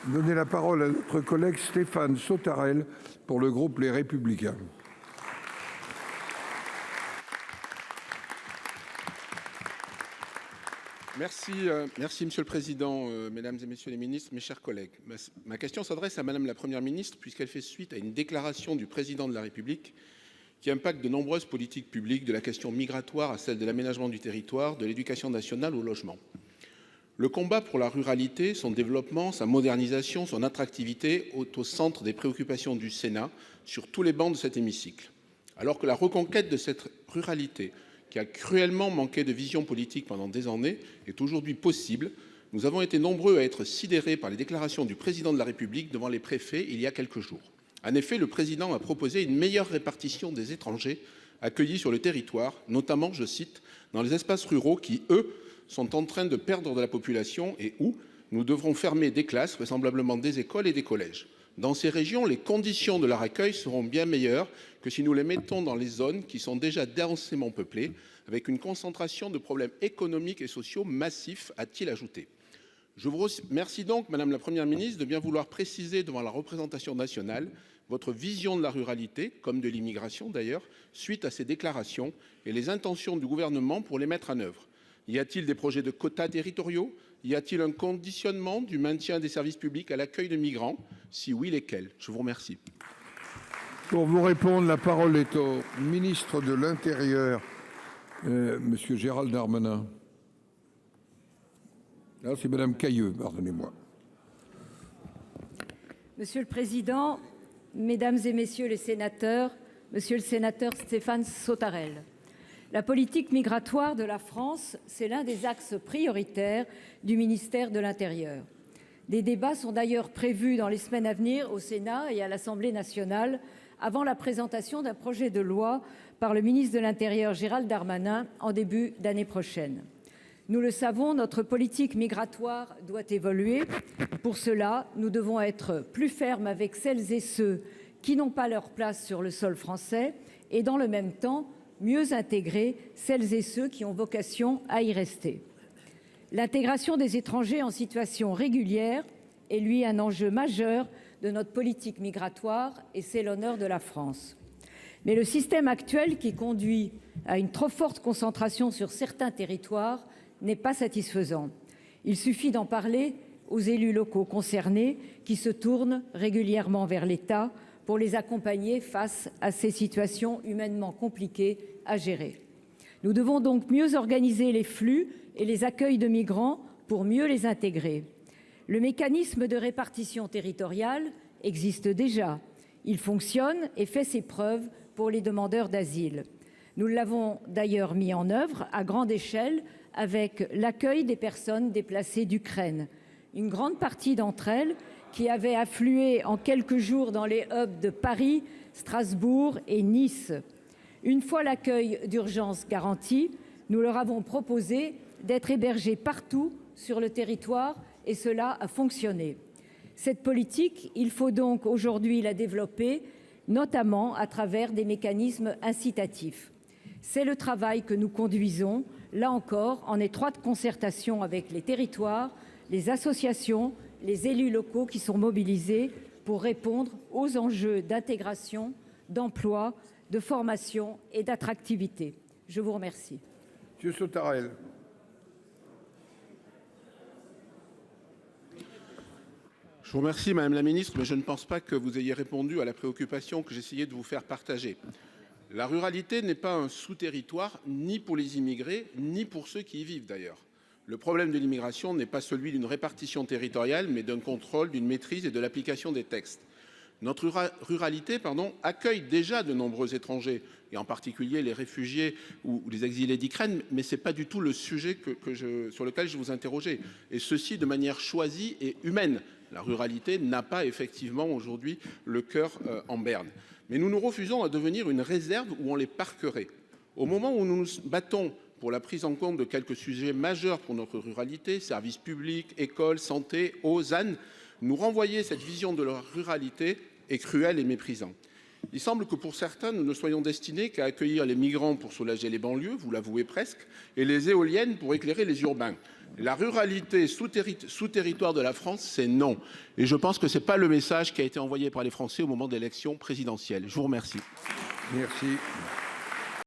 Donner la parole à notre collègue Stéphane Sautarel pour le groupe Les Républicains. Merci, Monsieur le Président, Mesdames et Messieurs les ministres, mes chers collègues. Ma question s'adresse à Madame la Première ministre puisqu'elle fait suite à une déclaration du Président de la République qui impacte de nombreuses politiques publiques, de la question migratoire à celle de l'aménagement du territoire, de l'éducation nationale au logement. Le combat pour la ruralité, son développement, sa modernisation, son attractivité est au centre des préoccupations du Sénat sur tous les bancs de cet hémicycle. Alors que la reconquête de cette ruralité, qui a cruellement manqué de vision politique pendant des années, est aujourd'hui possible, nous avons été nombreux à être sidérés par les déclarations du Président de la République devant les préfets il y a quelques jours. En effet, le Président a proposé une meilleure répartition des étrangers accueillis sur le territoire, notamment, je cite, dans les espaces ruraux qui, eux, sont en train de perdre de la population et où nous devrons fermer des classes, vraisemblablement des écoles et des collèges. Dans ces régions, les conditions de leur accueil seront bien meilleures que si nous les mettons dans les zones qui sont déjà densément peuplées, avec une concentration de problèmes économiques et sociaux massifs, a-t-il ajouté. Je vous remercie donc, Madame la Première ministre, de bien vouloir préciser devant la représentation nationale votre vision de la ruralité, comme de l'immigration d'ailleurs, suite à ces déclarations et les intentions du gouvernement pour les mettre en œuvre. Y a-t-il des projets de quotas territoriaux? Y a-t-il un conditionnement du maintien des services publics à l'accueil de migrants? Si oui, lesquels? Je vous remercie. Pour vous répondre, la parole est au ministre de l'Intérieur, Monsieur Gérald Darmanin. Là, c'est Madame Cayeux, pardonnez-moi. Monsieur le Président, Mesdames et Messieurs les sénateurs, Monsieur le sénateur Stéphane Sautarel, la politique migratoire de la France, c'est l'un des axes prioritaires du ministère de l'Intérieur. Des débats sont d'ailleurs prévus dans les semaines à venir au Sénat et à l'Assemblée nationale avant la présentation d'un projet de loi par le ministre de l'Intérieur Gérald Darmanin en début d'année prochaine. Nous le savons, notre politique migratoire doit évoluer. Pour cela, nous devons être plus fermes avec celles et ceux qui n'ont pas leur place sur le sol français et dans le même temps, mieux intégrer celles et ceux qui ont vocation à y rester. L'intégration des étrangers en situation régulière est, lui, un enjeu majeur de notre politique migratoire et c'est l'honneur de la France. Mais le système actuel qui conduit à une trop forte concentration sur certains territoires n'est pas satisfaisant. Il suffit d'en parler aux élus locaux concernés qui se tournent régulièrement vers l'État pour les accompagner face à ces situations humainement compliquées à gérer. Nous devons donc mieux organiser les flux et les accueils de migrants pour mieux les intégrer. Le mécanisme de répartition territoriale existe déjà. Il fonctionne et fait ses preuves pour les demandeurs d'asile. Nous l'avons d'ailleurs mis en œuvre à grande échelle avec l'accueil des personnes déplacées d'Ukraine. Une grande partie d'entre elles qui avaient afflué en quelques jours dans les hubs de Paris, Strasbourg et Nice. Une fois l'accueil d'urgence garanti, nous leur avons proposé d'être hébergés partout sur le territoire et cela a fonctionné. Cette politique, il faut donc aujourd'hui la développer, notamment à travers des mécanismes incitatifs. C'est le travail que nous conduisons, là encore, en étroite concertation avec les territoires, les associations, les élus locaux qui sont mobilisés pour répondre aux enjeux d'intégration, d'emploi, de formation et d'attractivité. Je vous remercie. Monsieur Sautarel. Je vous remercie, Madame la Ministre, mais je ne pense pas que vous ayez répondu à la préoccupation que j'essayais de vous faire partager. La ruralité n'est pas un sous-territoire, ni pour les immigrés, ni pour ceux qui y vivent d'ailleurs. Le problème de l'immigration n'est pas celui d'une répartition territoriale, mais d'un contrôle, d'une maîtrise et de l'application des textes. Notre ruralité accueille déjà de nombreux étrangers, et en particulier les réfugiés ou les exilés d'Ukraine, mais ce n'est pas du tout le sujet sur lequel je vous interrogeais. Et ceci de manière choisie et humaine. La ruralité n'a pas effectivement aujourd'hui le cœur en berne. Mais nous nous refusons à devenir une réserve où on les parquerait. Au moment où nous nous battons pour la prise en compte de quelques sujets majeurs pour notre ruralité, services publics, écoles, santé, eau, ZAN, nous renvoyer cette vision de la ruralité est cruel et méprisant. Il semble que pour certains, nous ne soyons destinés qu'à accueillir les migrants pour soulager les banlieues, vous l'avouez presque, et les éoliennes pour éclairer les urbains. La ruralité sous territoire de la France, c'est non. Et je pense que ce n'est pas le message qui a été envoyé par les Français au moment de l'élection présidentielle. Je vous remercie. Merci.